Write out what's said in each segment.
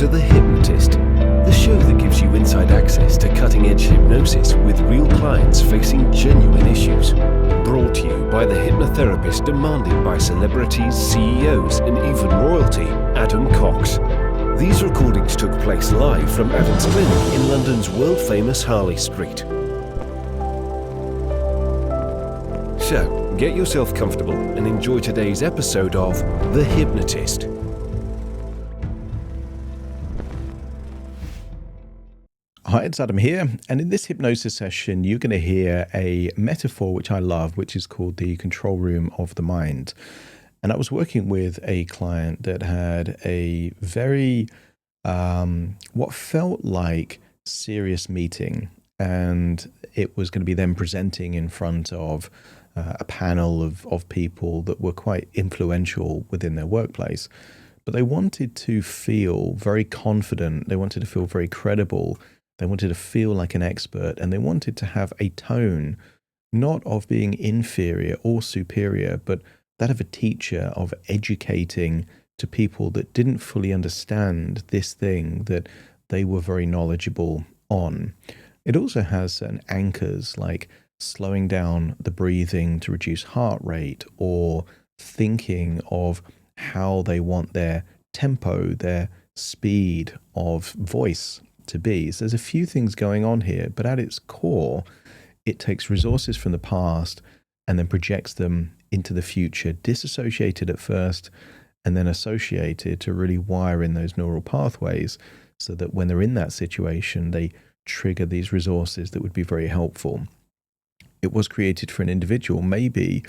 to The Hypnotist, the show that gives you inside access to cutting-edge hypnosis with real clients facing genuine issues. Brought to you by the hypnotherapist demanded by celebrities, CEOs, and even royalty, Adam Cox. These recordings took place live from Adam's clinic in London's world-famous Harley Street. So, get yourself comfortable and enjoy today's episode of The Hypnotist. Hi, it's Adam here, and in this hypnosis session, you're going to hear a metaphor which I love, which is called the control room of the mind. And I was working with a client that had a very, what felt like serious meeting, and it was going to be them presenting in front of a panel of people that were quite influential within their workplace. But they wanted to feel very confident, they wanted to feel very credible, they wanted to feel like an expert, and they wanted to have a tone, not of being inferior or superior, but that of a teacher, of educating to people that didn't fully understand this thing that they were very knowledgeable on. It also has certain anchors like slowing down the breathing to reduce heart rate, or thinking of how they want their tempo, their speed of voice to be. So there's a few things going on here, but at its core, it takes resources from the past and then projects them into the future, disassociated at first and then associated to really wire in those neural pathways so that when they're in that situation, they trigger these resources that would be very helpful. It was created for an individual. Maybe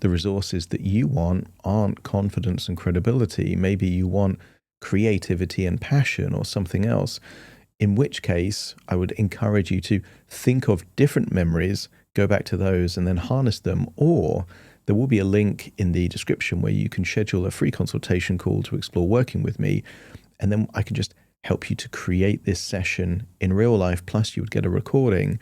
the resources that you want aren't confidence and credibility. Maybe you want creativity and passion or something else. In which case, I would encourage you to think of different memories, go back to those and then harness them. Or there will be a link in the description where you can schedule a free consultation call to explore working with me. And then I can just help you to create this session in real life. Plus you would get a recording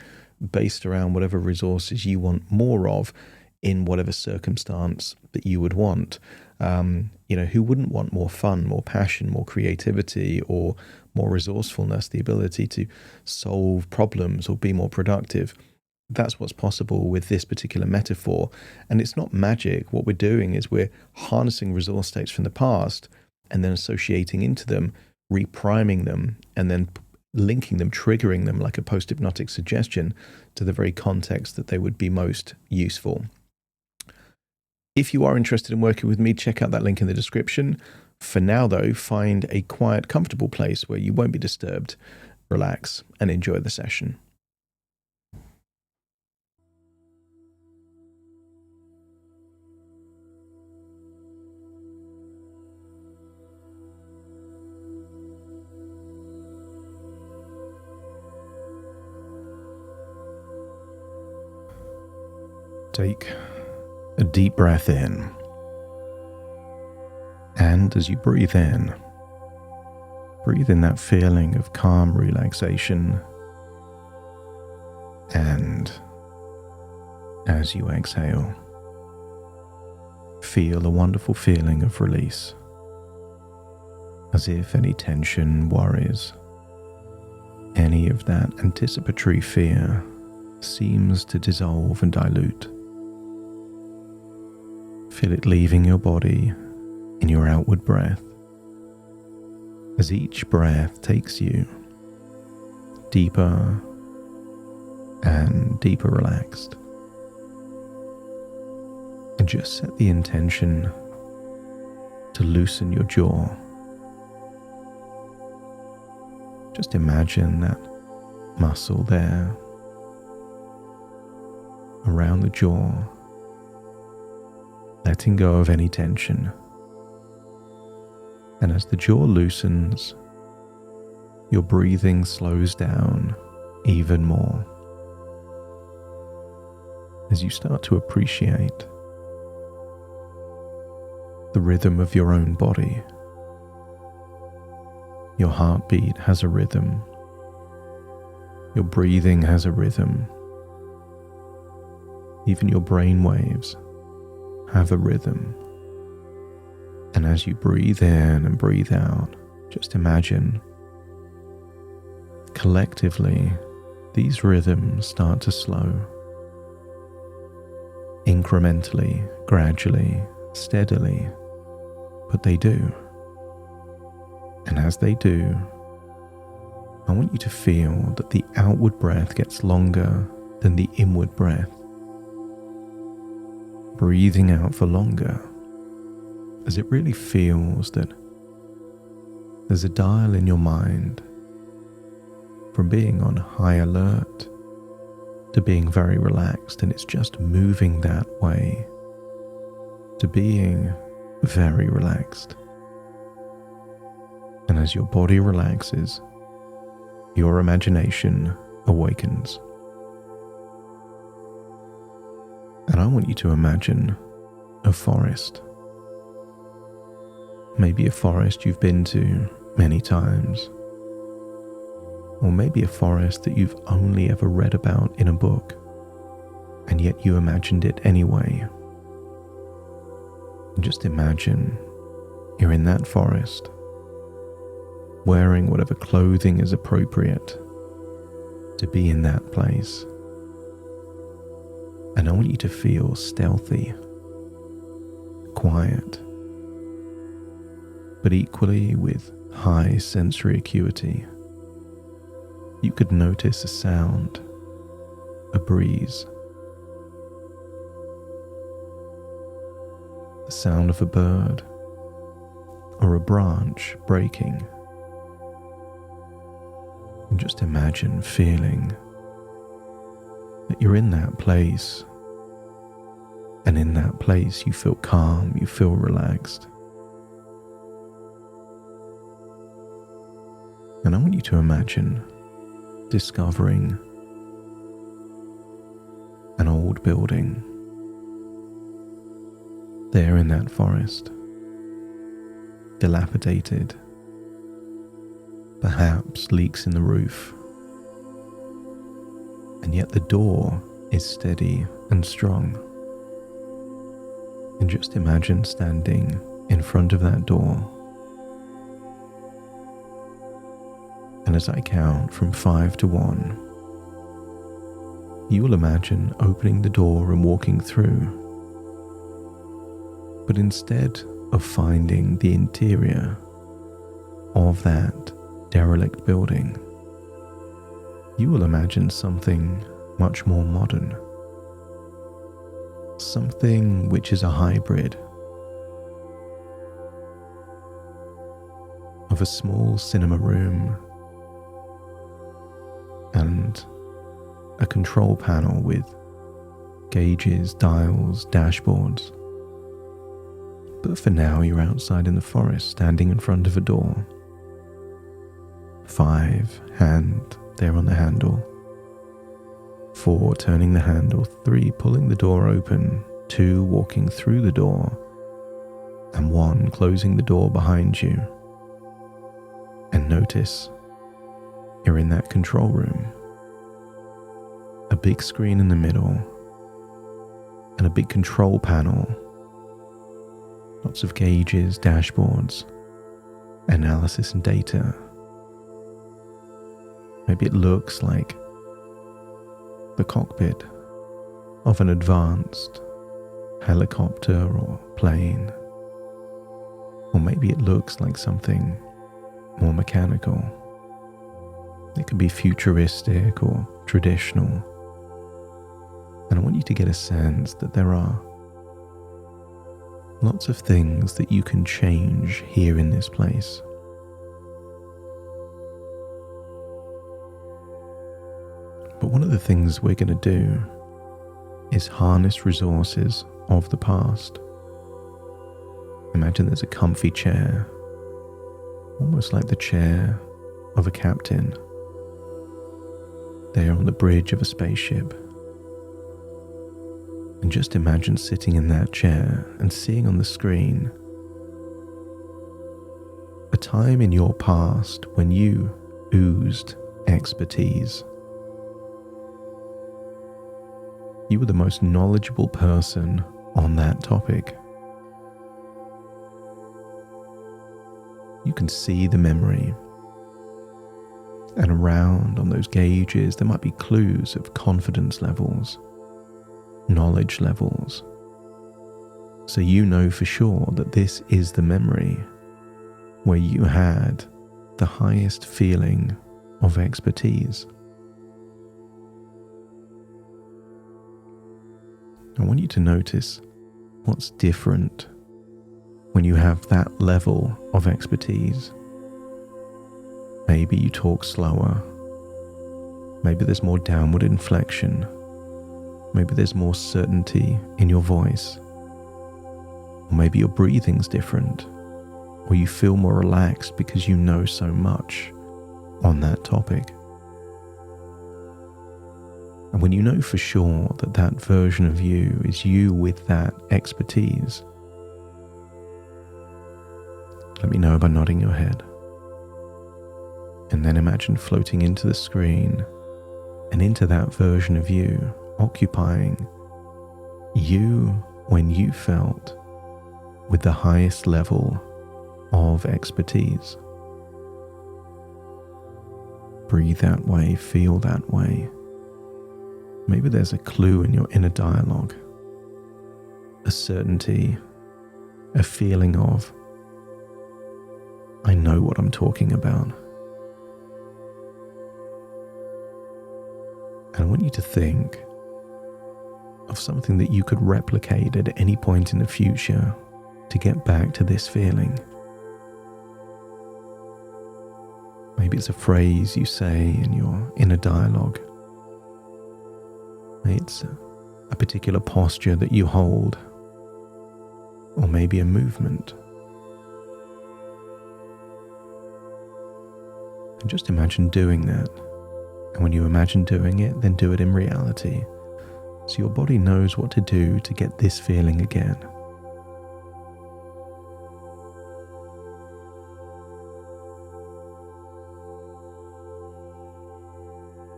based around whatever resources you want more of in whatever circumstance that you would want. Who wouldn't want more fun, more passion, more creativity, or more resourcefulness, the ability to solve problems or be more productive? That's what's possible with this particular metaphor. And it's not magic. What we're doing is we're harnessing resource states from the past and then associating into them, repriming them, and then linking them, triggering them like a post-hypnotic suggestion to the very context that they would be most useful. If you are interested in working with me, check out that link in the description. For now, though, find a quiet, comfortable place where you won't be disturbed, relax, and enjoy the session. Take a deep breath in, and as you breathe in that feeling of calm relaxation, and as you exhale, feel a wonderful feeling of release, as if any tension, worries, any of that anticipatory fear seems to dissolve and dilute. Feel it leaving your body in your outward breath, as each breath takes you deeper and deeper relaxed. And just set the intention to loosen your jaw. Just imagine that muscle there around the jaw, letting go of any tension. And as the jaw loosens, your breathing slows down even more. As you start to appreciate the rhythm of your own body. Your heartbeat has a rhythm. Your breathing has a rhythm. Even your brain waves have a rhythm. And as you breathe in and breathe out, just imagine collectively, these rhythms start to slow. Incrementally, gradually, steadily, but they do. And as they do, I want you to feel that the outward breath gets longer than the inward breath. Breathing out for longer, as it really feels that there's a dial in your mind from being on high alert to being very relaxed, and it's just moving that way to being very relaxed. And as your body relaxes, your imagination awakens. And I want you to imagine a forest. Maybe a forest you've been to many times, or maybe a forest that you've only ever read about in a book, and yet you imagined it anyway. And just imagine you're in that forest, wearing whatever clothing is appropriate to be in that place. And I want you to feel stealthy, quiet, but equally with high sensory acuity. You could notice a sound, a breeze, the sound of a bird, or a branch breaking. And just imagine feeling that you're in that place, and in that place you feel calm, you feel relaxed. And I want you to imagine discovering an old building there in that forest, dilapidated, perhaps leaks in the roof, and yet the door is steady and strong. And just imagine standing in front of that door, and as I count from 5 to 1, you will imagine opening the door and walking through. But instead of finding the interior of that derelict building, you will imagine something much more modern. Something which is a hybrid of a small cinema room and a control panel with gauges, dials, dashboards. But for now, you're outside in the forest, standing in front of a door. 5, hand there on the handle. 4, turning the handle. 3, pulling the door open. 2, walking through the door. And 1, closing the door behind you. And notice you're in that control room. A big screen in the middle, and a big control panel. Lots of gauges, dashboards, analysis and data. Maybe it looks like the cockpit of an advanced helicopter or plane. Or maybe it looks like something more mechanical. It could be futuristic or traditional. And I want you to get a sense that there are lots of things that you can change here in this place. But one of the things we're going to do is harness resources of the past. Imagine there's a comfy chair, almost like the chair of a captain, there on the bridge of a spaceship. And just imagine sitting in that chair and seeing on the screen a time in your past when you oozed expertise. You were the most knowledgeable person on that topic. You can see the memory. And around on those gauges, there might be clues of confidence levels, knowledge levels. So you know for sure that this is the memory where you had the highest feeling of expertise. I want you to notice what's different when you have that level of expertise. Maybe you talk slower. Maybe there's more downward inflection. Maybe there's more certainty in your voice. Or maybe your breathing's different. Or you feel more relaxed because you know so much on that topic. And when you know for sure that that version of you is you with that expertise, let me know by nodding your head. And then imagine floating into the screen and into that version of you, occupying you when you felt with the highest level of expertise. Breathe that way, feel that way. Maybe there's a clue in your inner dialogue, a certainty, a feeling of, I know what I'm talking about. And I want you to think of something that you could replicate at any point in the future to get back to this feeling. Maybe it's a phrase you say in your inner dialogue. Maybe it's a particular posture that you hold, or maybe a movement. And just imagine doing that. And when you imagine doing it, then do it in reality. So your body knows what to do to get this feeling again.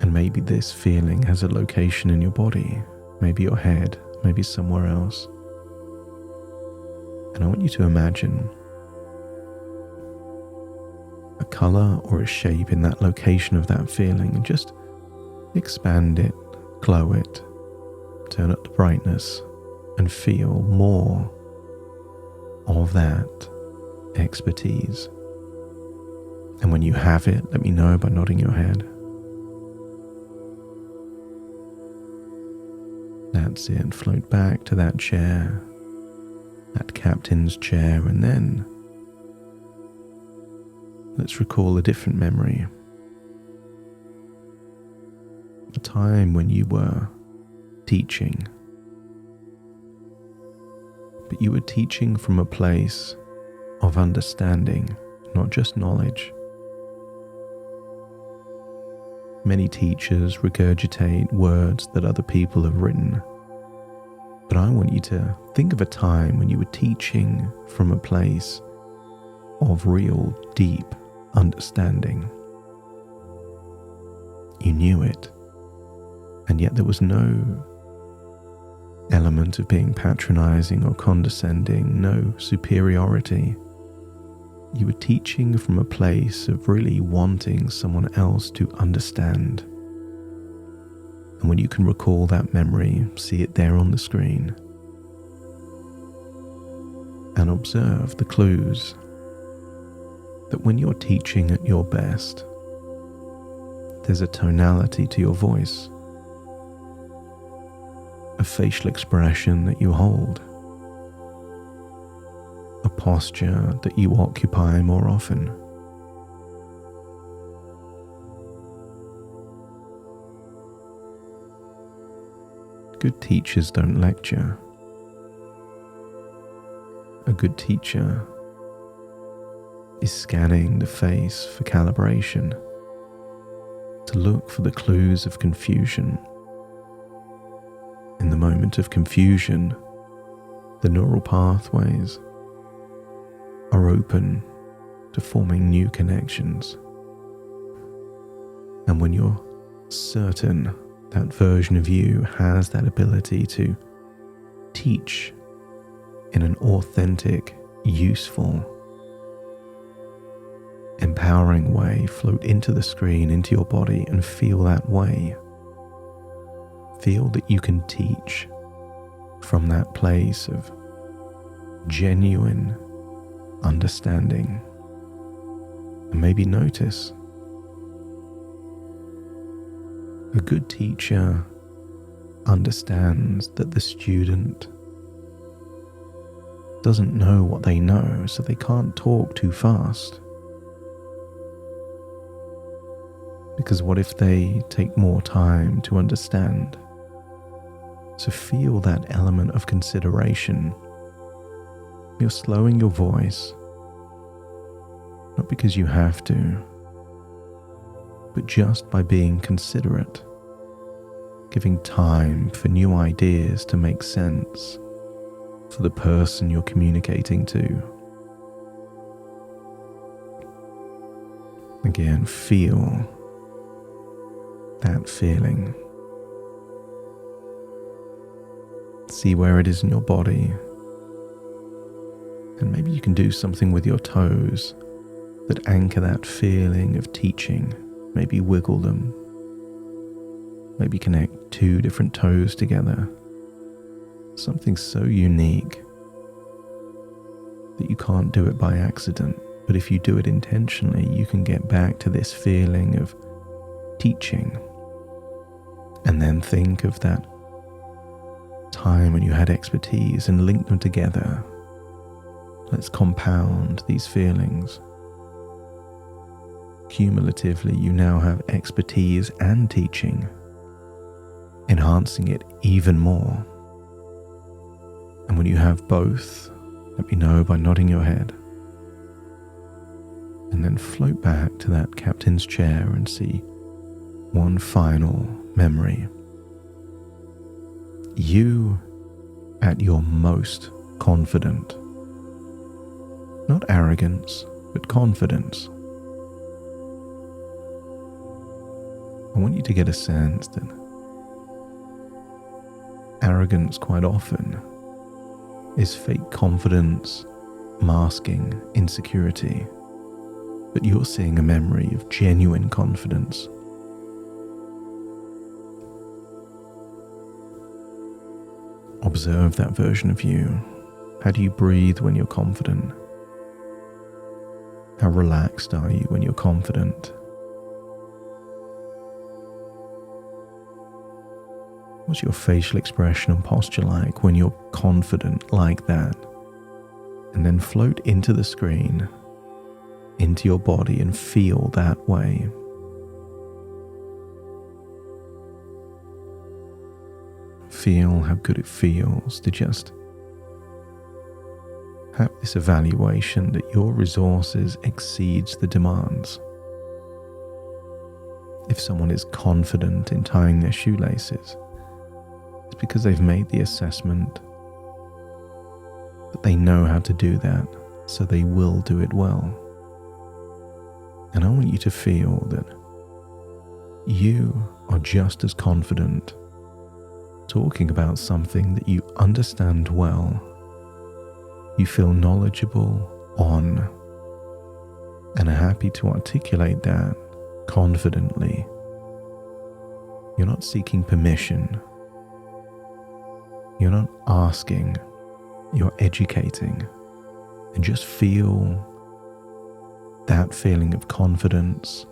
And maybe this feeling has a location in your body, maybe your head, maybe somewhere else. And I want you to imagine a color or a shape in that location of that feeling, and just expand it, glow it, turn up the brightness, and feel more of that expertise. And when you have it, let me know by nodding your head. That's it. Float back to that chair, that captain's chair, and then let's recall a different memory. A time when you were teaching, but you were teaching from a place of understanding, not just knowledge. Many teachers regurgitate words that other people have written, but I want you to think of a time when you were teaching from a place of real deep understanding. You knew it, and yet there was no element of being patronizing or condescending, no superiority. You were teaching from a place of really wanting someone else to understand. And when you can recall that memory, see it there on the screen, and observe the clues that when you're teaching at your best, there's a tonality to your voice, a facial expression that you hold, a posture that you occupy more often. Good teachers don't lecture. A good teacher is scanning the face for calibration, to look for the clues of confusion. In the moment of confusion, the neural pathways are open to forming new connections. And when you're certain that version of you has that ability to teach in an authentic, useful, empowering way float into the screen, into your body, and feel that way. Feel that you can teach from that place of genuine understanding. And maybe notice a good teacher understands that the student doesn't know what they know, so they can't talk too fast. Because what if they take more time to understand? So feel that element of consideration. You're slowing your voice, not because you have to, but just by being considerate, giving time for new ideas to make sense for the person you're communicating to. Again, feel that feeling. See where it is in your body. And maybe you can do something with your toes that anchor that feeling of teaching. Maybe wiggle them. Maybe connect two different toes together. Something so unique that you can't do it by accident. But if you do it intentionally, you can get back to this feeling of teaching. And then think of that time when you had expertise and link them together. Let's compound these feelings. Cumulatively, you now have expertise and teaching, enhancing it even more. And when you have both, let me know by nodding your head. And then float back to that captain's chair and see one final memory. You at your most confident. Not arrogance, but confidence. I want you to get a sense that arrogance quite often is fake confidence masking insecurity, but you're seeing a memory of genuine confidence. Observe that version of you. How do you breathe when you're confident? How relaxed are you when you're confident? What's your facial expression and posture like when you're confident like that? And then float into the screen, into your body, and feel that way. Feel how good it feels to just have this evaluation that your resources exceeds the demands. If someone is confident in tying their shoelaces, it's because they've made the assessment that they know how to do that, so they will do it well. And I want you to feel that you are just as confident talking about something that you understand well, you feel knowledgeable on, and are happy to articulate that confidently. You're not seeking permission. You're not asking. You're educating. And just feel that feeling of confidence,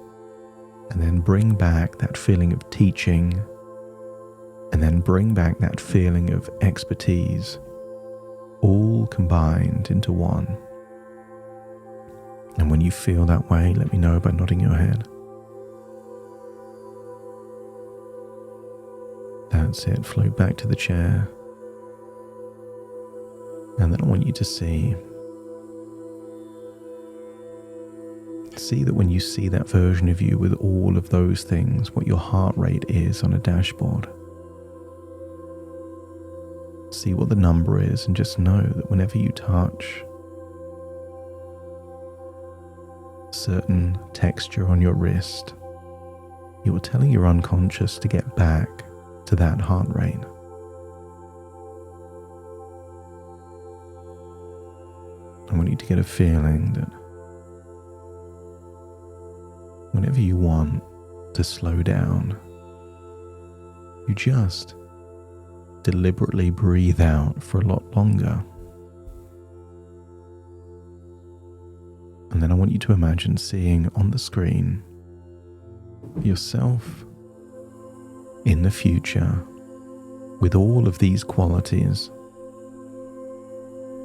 and then bring back that feeling of teaching, and then bring back that feeling of expertise, all combined into one. And when you feel that way, let me know by nodding your head. That's it. Float back to the chair. And then I want you to see that when you see that version of you with all of those things, what your heart rate is on a dashboard. See what the number is, and just know that whenever you touch a certain texture on your wrist, you are telling your unconscious to get back to that heart rate. I want you to get a feeling that whenever you want to slow down, you just deliberately breathe out for a lot longer. And then I want you to imagine seeing on the screen yourself in the future with all of these qualities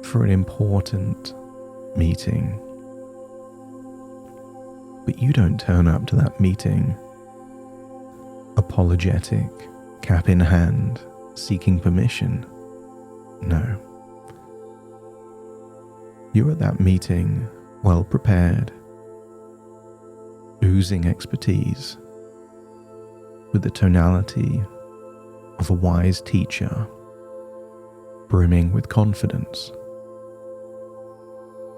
for an important meeting. But you don't turn up to that meeting apologetic, cap in hand, seeking permission. No. You're at that meeting well prepared, oozing expertise, with the tonality of a wise teacher, brimming with confidence.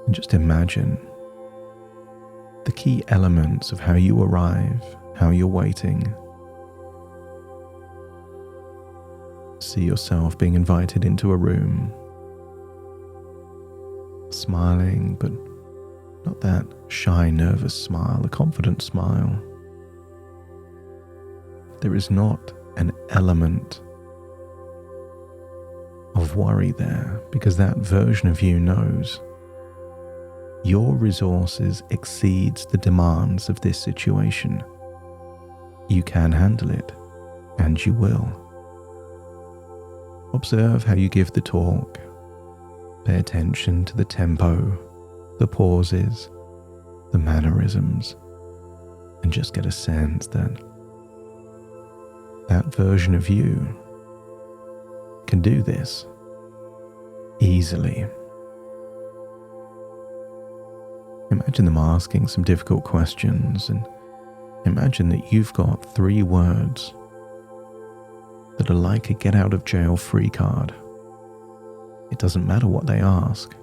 And just imagine the key elements of how you arrive, how you're waiting. See yourself being invited into a room, smiling, but not that shy, nervous smile, a confident smile. There is not an element of worry there, because that version of you knows your resources exceeds the demands of this situation. You can handle it, and you will. Observe how you give the talk. Pay attention to the tempo, the pauses, the mannerisms, and just get a sense that that version of you can do this easily. Imagine them asking some difficult questions, and imagine that you've got 3 words that are like a get out of jail free card. It doesn't matter what they ask,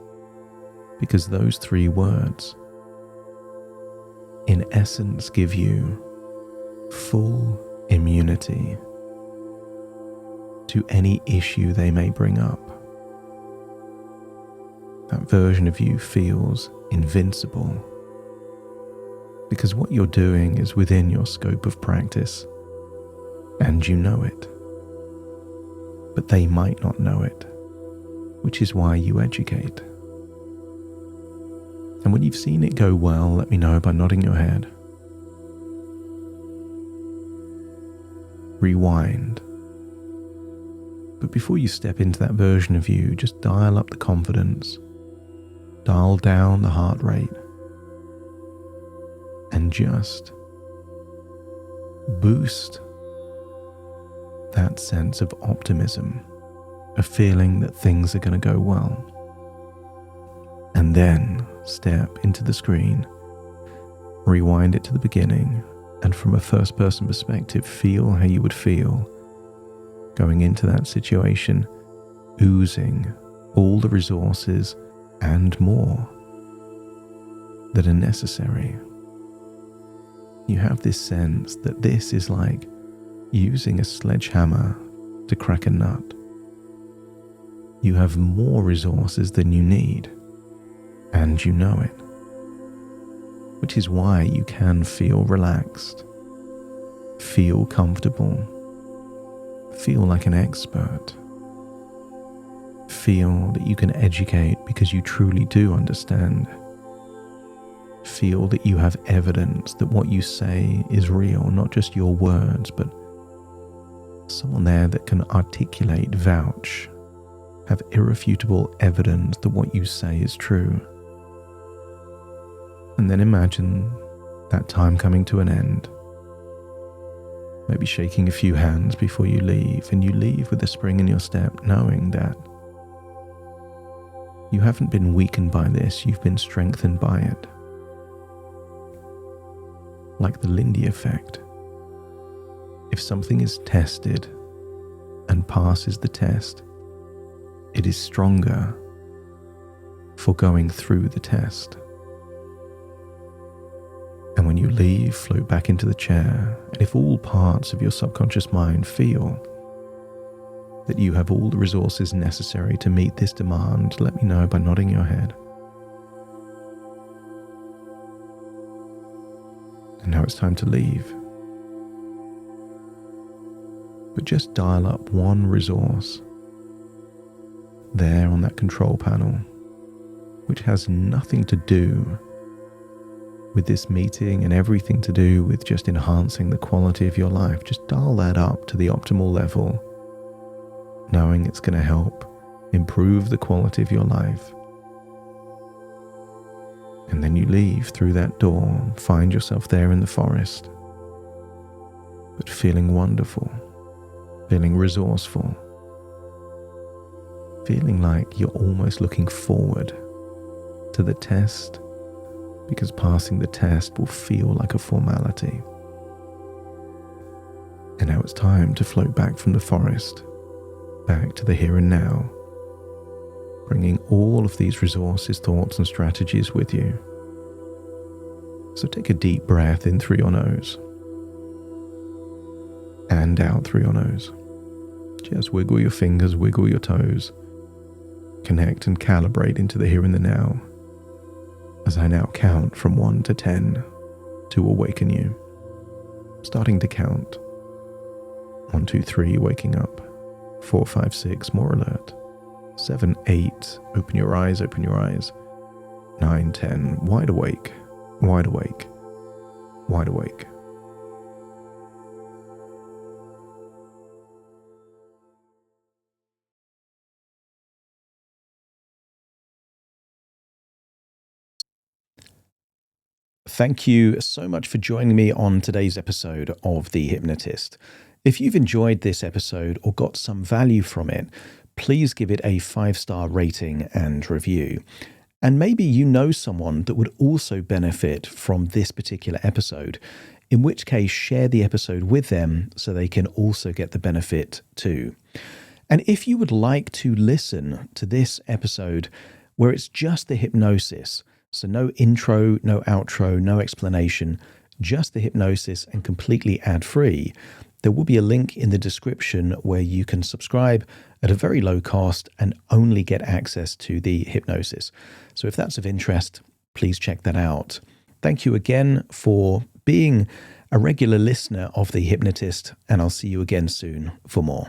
because those 3 words in essence give you full immunity to any issue they may bring up. That version of you feels invincible, because what you're doing is within your scope of practice, and you know it. But they might not know it, which is why you educate. And when you've seen it go well, let me know by nodding your head. Rewind. But before you step into that version of you, just dial up the confidence, dial down the heart rate, and just boost that sense of optimism, a feeling that things are going to go well. And then step into the screen, rewind it to the beginning, and from a first-person perspective, feel how you would feel going into that situation, oozing all the resources and more that are necessary. You have this sense that this is like using a sledgehammer to crack a nut. You have more resources than you need, and you know it, which is why you can feel relaxed, feel comfortable, feel like an expert, feel that you can educate because you truly do understand, feel that you have evidence that what you say is real, not just your words, but someone there that can articulate, vouch, have irrefutable evidence that what you say is true. And then imagine that time coming to an end, maybe shaking a few hands before you leave, and you leave with a spring in your step, knowing that you haven't been weakened by this, you've been strengthened by it. Like the Lindy effect. If something is tested and passes the test, it is stronger for going through the test. And when you leave, float back into the chair, and if all parts of your subconscious mind feel that you have all the resources necessary to meet this demand, let me know by nodding your head. And now it's time to leave. But just dial up one resource there on that control panel, which has nothing to do with this meeting and everything to do with just enhancing the quality of your life. Just dial that up to the optimal level, knowing it's going to help improve the quality of your life. And then you leave through that door, find yourself there in the forest, but feeling wonderful, feeling resourceful, feeling like you're almost looking forward to the test, because passing the test will feel like a formality. And now it's time to float back from the forest, back to the here and now, bringing all of these resources, thoughts, and strategies with you. So take a deep breath in through your nose and out through your nose. Just wiggle your fingers, wiggle your toes, connect and calibrate into the here and the now, as I now count from 1 to 10 to awaken you. Starting to count. 1, 2, 3, waking up. 4, 5, 6, more alert. 7, 8, open your eyes, open your eyes. 9, 10, wide awake, wide awake, wide awake. Thank you so much for joining me on today's episode of The Hypnotist. If you've enjoyed this episode or got some value from it, please give it a 5-star rating and review. And maybe you know someone that would also benefit from this particular episode, in which case share the episode with them so they can also get the benefit too. And if you would like to listen to this episode where it's just the hypnosis, so no intro, no outro, no explanation, just the hypnosis and completely ad-free, there will be a link in the description where you can subscribe at a very low cost and only get access to the hypnosis. So if that's of interest, please check that out. Thank you again for being a regular listener of The Hypnotist, and I'll see you again soon for more.